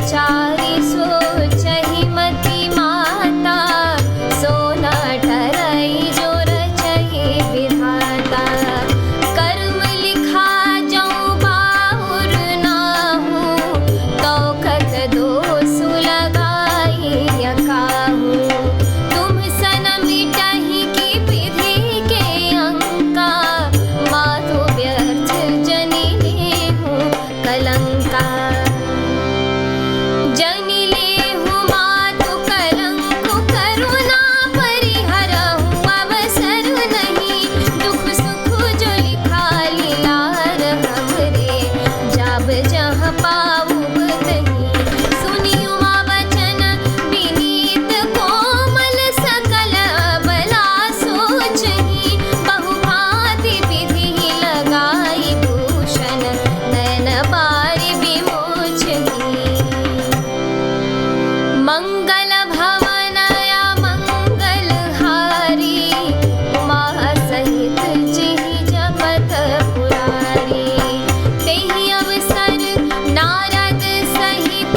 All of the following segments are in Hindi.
विचारी सोचहि मति माता, सोना ठरई जो रचहि विधाता। कर्म लिखा जऊँ बाहुर नाहू, तो कत दोष लगाई यकाहू। तुम सन मिटहि की विधि के अंका, माधु व्यर्थ जनि लेहु कलंका। जनि लेहु माधु कलंक करुणा परिहरहु, अवसर नहीं दुख सुख जो लिखा लीलार हमरे। जाब जहाँ पाऊब तहीं सुनी उमा वचन विनीत कोमल, सकल बला सोचहि बहुभांति विधि लगाई भूषण, नयन बारि विमोचहि। मंगल भवन अमंगल हारी, उमा सहित जिहि जपत पुरारी। तेहि अवसर नारद सहित,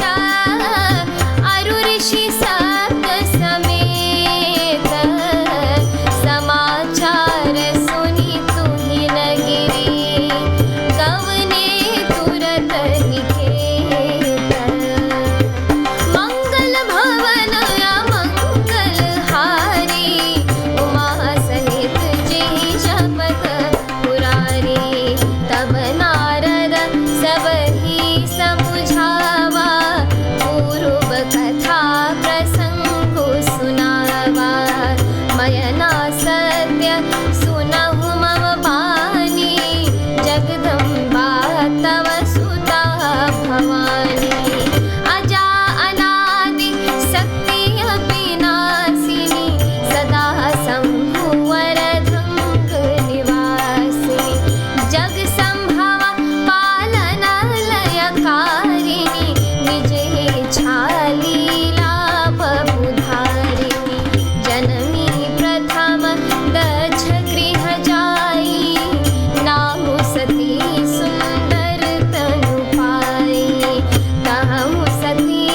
अरु ऋषि सप्त समेत। समाचार सुनि तुहि नगिरी, गवने तुरत निकेत। मंगल भवन अमंगल हारी, उमा सहित जिहि जपत पुरारी। तब नारद सबहि समुझावा, पूर्व कथा प्रसंग सुनावा। मयना सत्य सुनहु मम बानी, जगदम्बा तव सुता भवानी। अजा अनादि शक्ति अविनाशिनी, सदा शंभु वरदंग निवासिनी। जग संभव पालन लयकारिणी, निज इच्छा लीला बहुधारिणी। जननी प्रथम दक्ष गृह जाई, नाहु सती सुंदर तनु पाई। तहु सती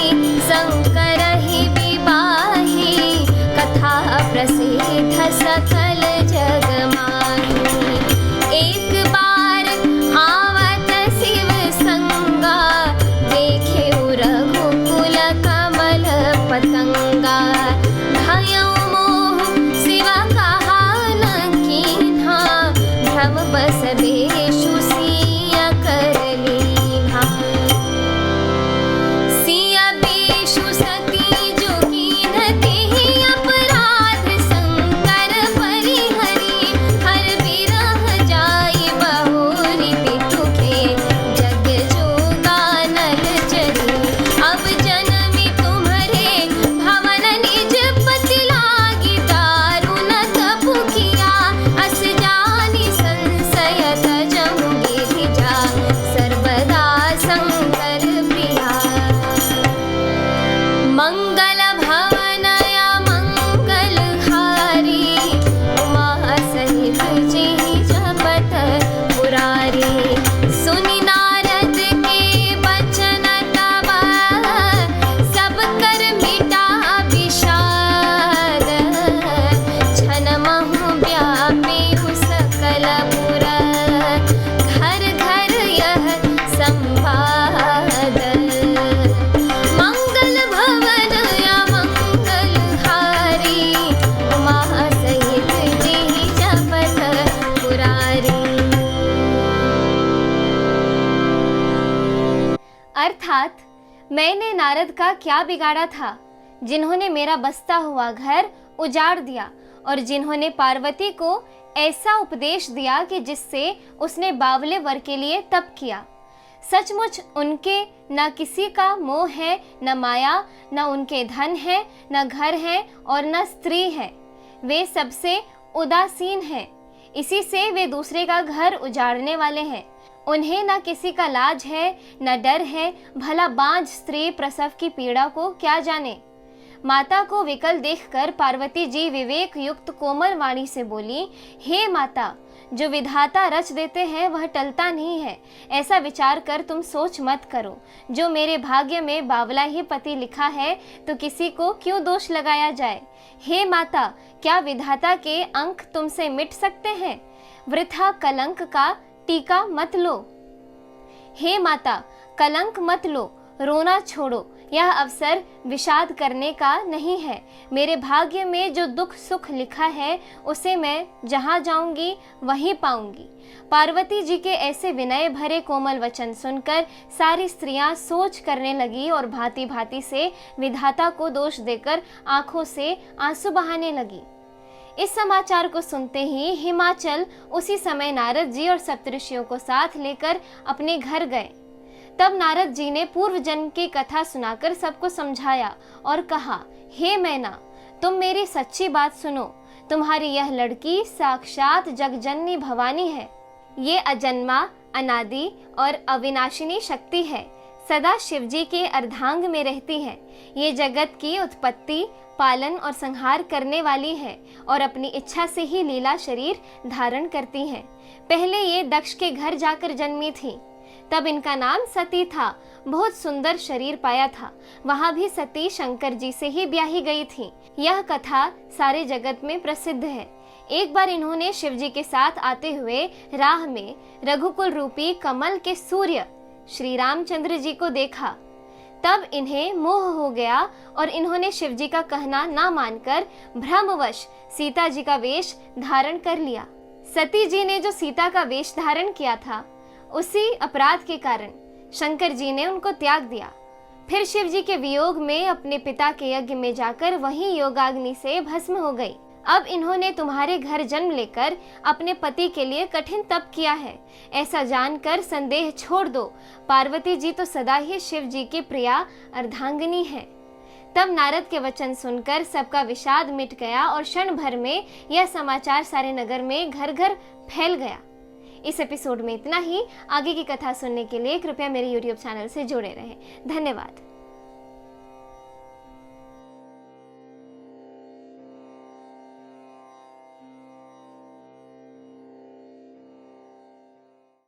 शंकरहि विवाही, कथा प्रसिद्ध सकल जग माही। एक बार आवत शिव संगा, देखे रघुकुल कमल पतंगा। भयउ मोह शिव कहा न कीन्हा, भ्रम बस बेशु सिया कर लीन्हा। सिया बेशु सती जो कीन्हति अपराध, शंकर परिहरि हर बिरह जाई बहुरी पितुके। जग जोगा नल चरी, अब जनमी तुम्हरे भवन निज पति लागी। दारुण तपु किया अस जानि संशय, तजहु गिरि जा सर्वदा शंकर प्रिया। मंगल भवन अमंगल हारी, उमा सहित जिहि जपत पुरारी। सुनि नारद के बचन तब, सब कर मिटा विषाद। छनमहु व्यापी सकल पुर, घर घर यह संवाद। मंगल भवन अमंगल हारी, उमा सहित जिहि जपत पुरारी। अर्थात मैंने नारद का क्या बिगाड़ा था, जिन्होंने मेरा बसता हुआ घर उजाड़ दिया, और जिन्होंने पार्वती को ऐसा उपदेश दिया कि जिससे उसने बावले वर के लिए तप किया। सचमुच उनके न किसी का मोह है, न माया, न उनके धन है, न घर है और न स्त्री है। वे सबसे उदासीन हैं, इसी से वे दूसरे का घर उजाड़ने वाले हैं। उन्हें न किसी का लाज है, न डर है। भला बांझ स्त्री प्रसव की पीड़ा को क्या जाने। माता को विकल देखकर पार्वती जी विवेक युक्त कोमल वाणी से बोली, हे माता, जो विधाता रच देते हैं वह टलता नहीं है, ऐसा विचार कर तुम सोच मत करो। जो मेरे भाग्य में बावला ही पति लिखा है तो किसी को क्यों दोष लगाया जाए। हे माता, क्या विधाता के अंक तुमसे मिट सकते हैं? वृथा कलंक का टीका मत लो। हे माता, कलंक मत लो, रोना छोड़ो। यह अवसर विषाद करने का नहीं है। मेरे भाग्य में जो दुख सुख लिखा है उसे मैं जहाँ जाऊंगी वहीं पाऊंगी। पार्वती जी के ऐसे विनय भरे कोमल वचन सुनकर सारी स्त्रियां सोच करने लगी और भांति भांति से विधाता को दोष देकर आंखों से आंसू बहाने लगी। इस समाचार को सुनते ही हिमाचल उसी समय नारद जी और सप्तऋषियों को साथ लेकर अपने घर गए। तब नारद जी ने पूर्व जन्म की कथा सुनाकर सबको समझाया और कहा, हे मैना, तुम मेरी सच्ची बात सुनो। तुम्हारी यह लड़की साक्षात जगजननी भवानी है। ये अजन्मा, अनादि और अविनाशिनी शक्ति है। सदा शिवजी के अर्धांग में रहती है। ये जगत की उत्पत्ति, पालन और संहार करने वाली है और अपनी इच्छा से ही लीला शरीर धारण करती है। पहले ये दक्ष के घर जाकर जन्मी थी, तब इनका नाम सती था। बहुत सुंदर शरीर पाया था। वहाँ भी सती शंकर जी से ही ब्याही गई थी। यह कथा सारे जगत में प्रसिद्ध है। एक बार इन्होंने शिव जी के साथ आते हुए राह में रघुकुल रूपी कमल के सूर्य श्री रामचंद्र जी को देखा। तब इन्हें मोह हो गया और इन्होंने शिव जी का कहना ना मानकर भ्रमवश सीता जी का वेश धारण कर लिया। सती जी ने जो सीता का वेश धारण किया था, उसी अपराध के कारण शंकर जी ने उनको त्याग दिया। फिर शिव जी के वियोग में अपने पिता के यज्ञ में जाकर वहीं योगाग्नि से भस्म हो गई। अब इन्होंने तुम्हारे घर जन्म लेकर अपने पति के लिए कठिन तप किया है, ऐसा जानकर संदेह छोड़ दो। पार्वती जी तो सदा ही शिव जी की प्रिया अर्धांगिनी है। तब नारद के वचन सुनकर सबका विषाद मिट गया और क्षण भर में यह समाचार सारे नगर में घर घर फैल गया। इस एपिसोड में इतना ही। आगे की कथा सुनने के लिए कृपया मेरे YouTube चैनल से जुड़े रहें। धन्यवाद।